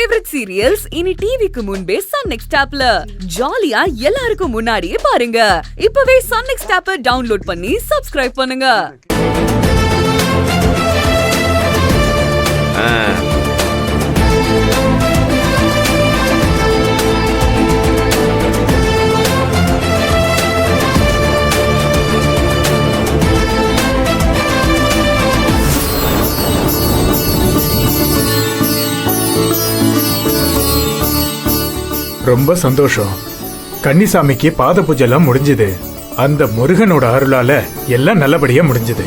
Favourite serials இனி டிவிக்கு முன்பே சன் நெக்ஸ்ட் ஆப்ல ஜாலியா எல்லாருக்கும் முன்னாடியே பாருங்க. இப்பவே சன் நெக்ஸ்ட் ஆப்பை டவுன்லோட் பண்ணி சப்ஸ்கிரைப் பண்ணுங்க. ரொம்ப சந்தோஷம். கன்னிசாமிக்கு பாத பூஜை எல்லாம் முடிஞ்சது. அந்த முருகனோட அருளால எல்லாம் நல்லபடியா முடிஞ்சது.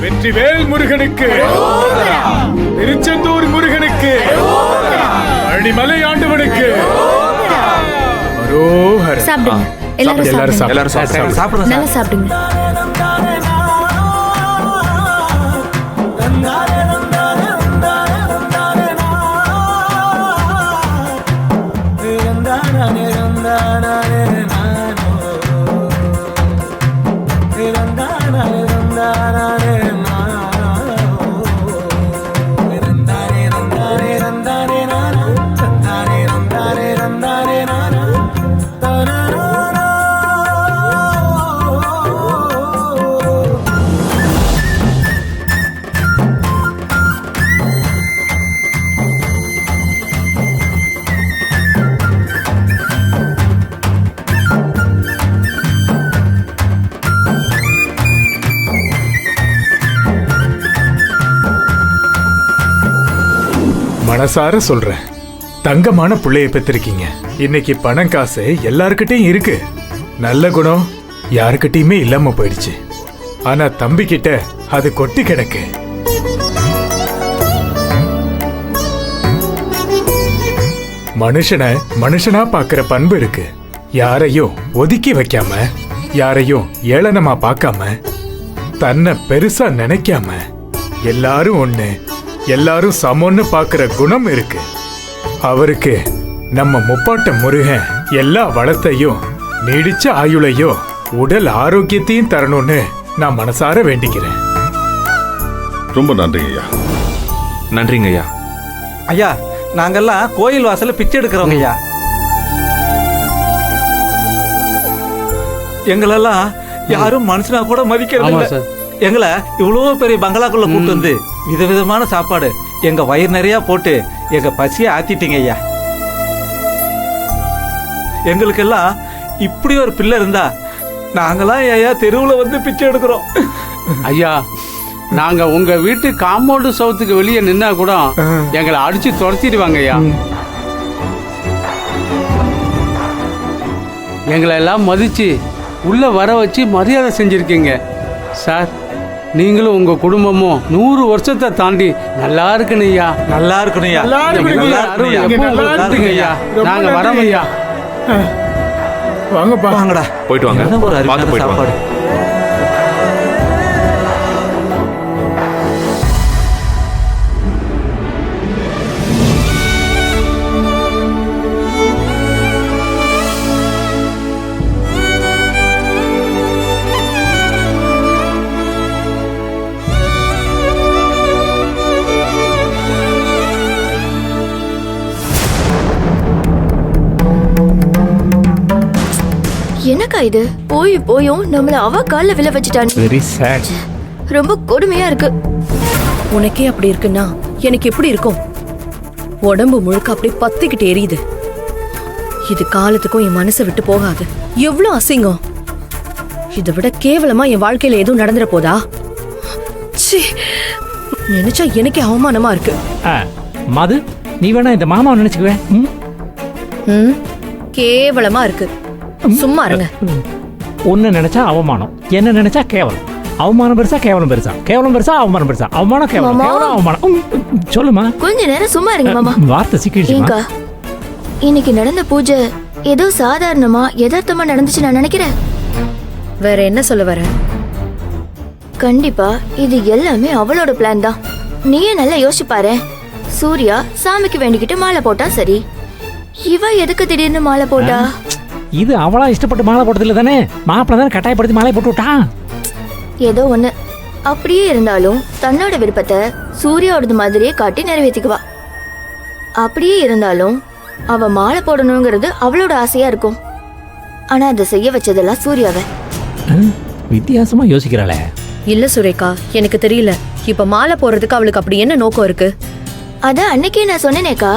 வெற்றிவேல் முருகனுக்கு, திருச்செந்தூர் முருகனுக்கு, அணிமலை ஆண்டவனுக்கு அரோகர். சாப்பிடுங்க. எல்லாரும் சாப்பிடுங்க. நல்லா சாப்பிடுங்க. மனசார சொல்றேன், தங்கமான பிள்ளைய பெற்றிருக்கீங்க. இன்னைக்கு பணம் காசு எல்லார்கிட்டையும் இருக்கு. நல்ல குணம் யாருக்கிட்டையுமே இல்லாம போயிடுச்சு. ஆனா தம்பி கிட்ட அது கொட்டி கிடக்கு. மனுஷனை மனுஷனா பாக்குற பண்பு இருக்கு. யாரையும் ஒதுக்கி வைக்காம, யாரையும் ஏளனமா பார்க்காம, தன்னை பெருசா நினைக்காம, எல்லாரும் ஒண்ணு, எல்லாரும் சமம்னு பாக்குற குணம் இருக்கு. அவருக்கு நம்ம முப்பாட்ட முருகன் எல்லா வளத்தையும், நீடிச்ச ஆயுளையும், உடல் ஆரோக்கியத்தையும் தரணும்னு நான் மனசார வேண்டிக்கிறேன். ரொம்ப நன்றிங்க ஐயா. நன்றிங்க ஐயா. ஐயா, நாங்கெல்லாம் கோயில் வாசல்ல பிச்சை எடுக்கிறோங்க ஐயா. எங்களெல்லாம் யாரும் மனுஷனா கூட மதிக்கிறது இல்ல. எங்களை இவ்வளவு பெரிய பங்களாக்குள்ள கூட்டு வந்து விதவிதமான சாப்பாடு எங்க வயிறு நிறைய போட்டு எங்க பசியை ஆத்திட்டீங்க ஐயா. எங்களுக்கெல்லாம் இப்படி ஒரு பிள்ளை இருந்தா நாங்களாம் ஐயா தெருவுல வந்து பிச்சை எடுக்கிறோம். ஐயா, நாங்க உங்க வீட்டு காம்பவுண்டு சவுத்துக்கு வெளியே நின்னா கூட எங்களை அடிச்சு துரத்திடுவாங்க ஐயா. எங்களை எல்லாம் மதிச்சு உள்ள வர வச்சு மரியாதை செஞ்சிருக்கீங்க சார். நீங்களும் உங்க குடும்பமும் 100 வருஷத்தை தாண்டி நல்லா இருக்கணும் ஐயா. நல்லா இருக்கணும் ஐயா. நாங்க வரோம் ஐயா. வாங்கப்பா. வாங்கடா, போயிட்டு வாங்க. ஒரு அருமையான சாப்பாடு. என்னக்கா இது? போயும் நம்மள அவ கால்ல விழ வச்சுட்டான். Very sad. ரொம்ப கொடுமையா இருக்கு. உனக்கே அப்படி இருக்குன்னா எனக்கு எப்படி இருக்கும்? உடம்பு முழுக்க அப்படி பத்திக்கிட்டு எரியுது. இது காலத்துக்கும் என் மனசை விட்டு போகாது. எவ்வளவு அசிங்கம்! இதை விட கேவலமா என் வாழ்க்கையில எதுவும் நடந்துற போதா? ச்சீ, நினைச்சா எனக்கே அவமானமா இருக்கு. மது, நீ வேணா இந்த மாமாவை நினைச்சுக்குவேன். கேவலமா இருக்கு. சும்மா இருங்க. ஒன்னு நினைச்சா அவமானம், என்ன நினைச்சா கேவலம். அவமானம் பெருசா, கேவலம் பெருசா? கேவலம் பெருசா, அவமானம் பெருசா? அவமானம் கேவலம், கேவலம் அவமானம். சொல்லுமா. கொஞ்ச நேரம் சும்மா இருங்க மாமா. வார்த்தை சிக்கிடுச்சுமா. இன்னைக்கு நடந்த பூஜை ஏதோ சாதாரணமா யதார்த்தமா நடந்துச்சு நான் நினைக்கிறேன். வேற என்ன சொல்ல வர? கண்டிப்பா இது எல்லாமே அவளோட பிளான் தான். நீயே நல்லா யோசிச்சு பாரு. சூர்யா சாமிக்கு வேண்டிக்கிட்டு மாலை போட்டா சரி, இவ எதுக்கு திடீர்னு மாலை போட்டா? இது அவளா இஷ்டப்பட்டு மாலை போட்டதில்ல தானே, மாப்பிள்ள தானே கட்டாயப்படுத்தி மாலை போட்டு விட்டான். ஏதோ ஒண்ணு. அப்படியே இருந்தாலும் தன்னோட விருப்பத்தை சூர்யாவோடது மாதிரியே காட்டி நிறைவேற்றிக்குவா. அப்படியே இருந்தாலும் அவ மாலை போடணுங்கிறது அவளோட ஆசையா இருக்கும். ஆனா அதை செய்ய வச்சதெல்லாம் சூர்யாவை. வித்தியாசமா யோசிக்கிறாளே. இல்ல சுரேகா, எனக்கு தெரியல. இப்ப மாலை போறதுக்கு அவளுக்கு அப்படி என்ன நோக்கம் இருக்கு? அதான் அன்னைக்கே நான் சொன்னேனேக்கா,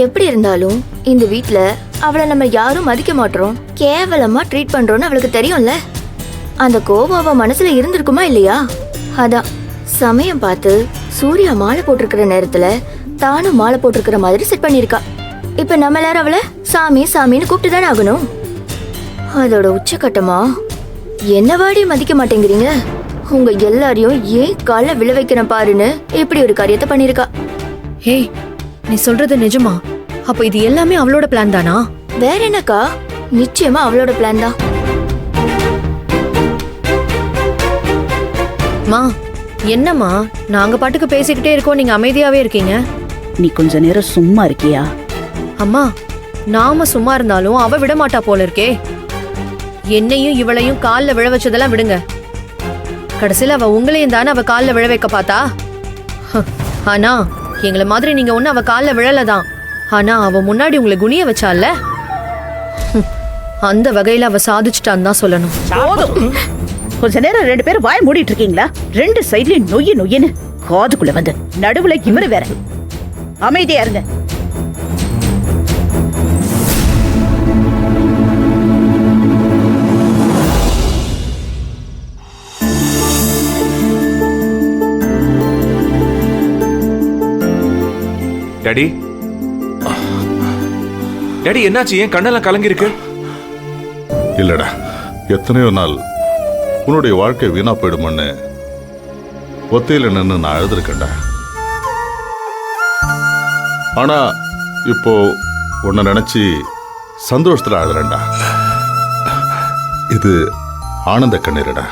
எப்படி இருந்தாலும் இந்த வீட்ல அவளை நம்ம யாரும் மதிக்க மாட்டோம், கேவலமா ட்ரீட் பண்றோம்னு அவளுக்கு தெரியும்ல. அந்த கோபம் அவ மனசுல இருந்திருக்குமா இல்லையா? அதான் சமயம் பார்த்து சூர்யா மாலை போட்டிருக்கிற நேரத்துல தானும் மாலை போட்டிருக்கிற மாதிரி செட் பண்ணிருக்கா. இப்ப நம்ம எல்லாரும் அவளை சாமி சாமின்னு கூப்பிட்டு தானே ஆகணும். அதோட உச்சக்கட்டமா என்னவாடி மதிக்க மாட்டேங்கிறீங்க, உங்க எல்லாரையும் ஏன் கால விழ வைக்கிறேன் பாருன்னு இப்படி ஒரு காரியத்தை பண்ணிருக்கா. ஏய், நீ சொல்றது நிஜமா? அப்ப இது எல்லாமே அவளோட பிளான் தானா? வேற என்னக்கா, நிச்சயமா அவளோட பிளான் தான். மா, என்னம்மா நாங்க பாட்டுக்கு பேசிக்கிட்டே இருக்கோம், நீங்க அமைதியாவே இருக்கீங்க. நீ கொஞ்ச நேரம் சும்மா இருக்கியா? அம்மா, நாம சும்மா இருந்தாலும் அவ விட மாட்டா போல இருக்கே. என்னையும் இவளையும் கால்ல விழ வச்சதெல்லாம் விடுங்க. கடைசியில அவ உங்களையும் தானே அவ கால்ல விழ வைக்க பார்த்தா. ஆனா எங்களை மாதிரி நீங்க ஒண்ணு அவ கால்ல விழலதான். ஆனா அவ முன்னாடி உங்களை குனிய வச்சால, அந்த வகையில அவ சாதிச்சுட்டான்னு தான் சொல்லணும். கொஞ்ச நேரம் ரெண்டு பேரும் வாய் மூடிட்டு இருக்கீங்களா? ரெண்டு சைட்லயும் நொய்யு நொய்யன்னு காதுக்குள்ள வந்து நடுவுல இவரு வேற. அமைதியா இருங்க. டாடி, டாடி என்னாச்சு? ஏன் கண்ணெல்லாம் கலங்கி இருக்கு? இல்லடா, எத்தனையோ நாள் உன்னுடைய வாழ்க்கை வீணா போயிடுமோன்னு ஒத்தையில நின்று நான் அழுதுருக்கேன்டா. ஆனா இப்போ உன்னை நினைச்சு சந்தோஷத்துல அழுறேன்டா. இது ஆனந்த கண்ணீரடா.